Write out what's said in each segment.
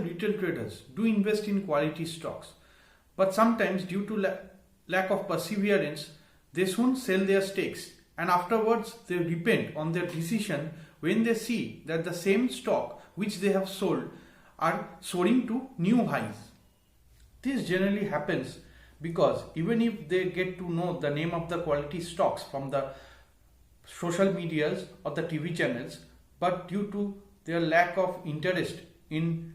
the retail traders do invest in quality stocks, but sometimes due to lack of perseverance, they soon sell their stakes and afterwards they repent on their decision when they see that the same stock which they have sold are soaring to new highs. This generally happens because even if they get to know the name of the quality stocks from the social medias or the TV channels, but due to their lack of interest in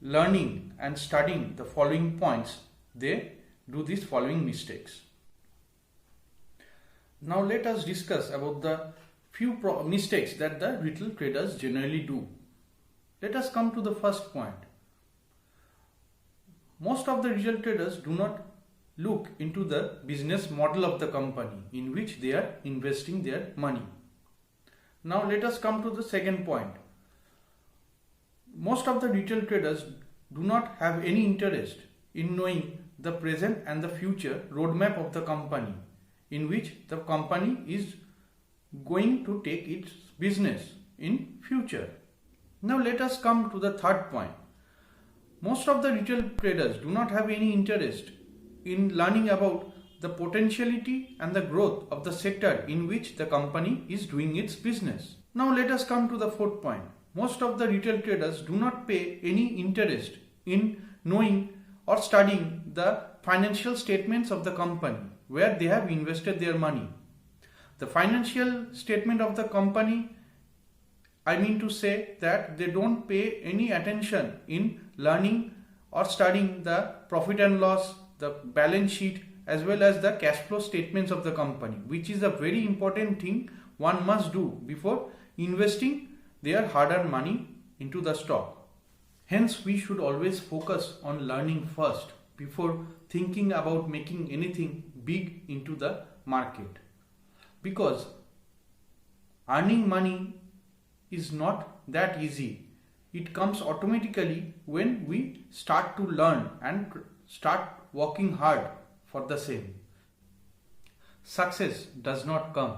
learning and studying the following points, they do these following mistakes. Now let us discuss about the few mistakes that the retail traders generally do. Let us come to the first point. Most of the retail traders do not look into the business model of the company in which they are investing their money. Now let us come to the second point. Most of the retail traders do not have any interest in knowing the present and the future roadmap of the company in which the company is going to take its business in future. Now let us come to the third point. Most of the retail traders do not have any interest in learning about the potentiality and the growth of the sector in which the company is doing its business. Now let us come to the fourth point. Most of the retail traders do not pay any interest in knowing or studying the financial statements of the company where they have invested their money. The financial statement of the company, I mean to say that they don't pay any attention in learning or studying the profit and loss, the balance sheet, as well as the cash flow statements of the company, which is a very important thing one must do before investing their hard-earned money into the stock. Hence, we should always focus on learning first before thinking about making anything big into the market. Because earning money is not that easy. It comes automatically when we start to learn and start working hard for the same. Success does not come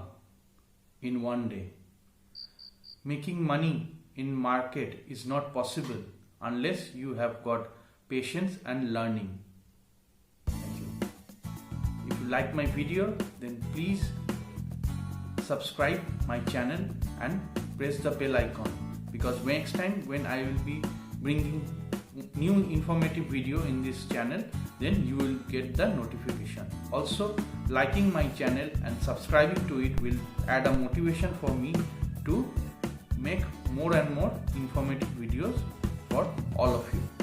in one day. Making money in market is not possible unless you have got patience and learning. Thank you. If you like my video, then please subscribe my channel and press the bell icon, because next time when I will be bringing new informative video in this channel, then you will get the notification. Also, liking my channel and subscribing to it will add a motivation for me to make more and more informative videos for all of you.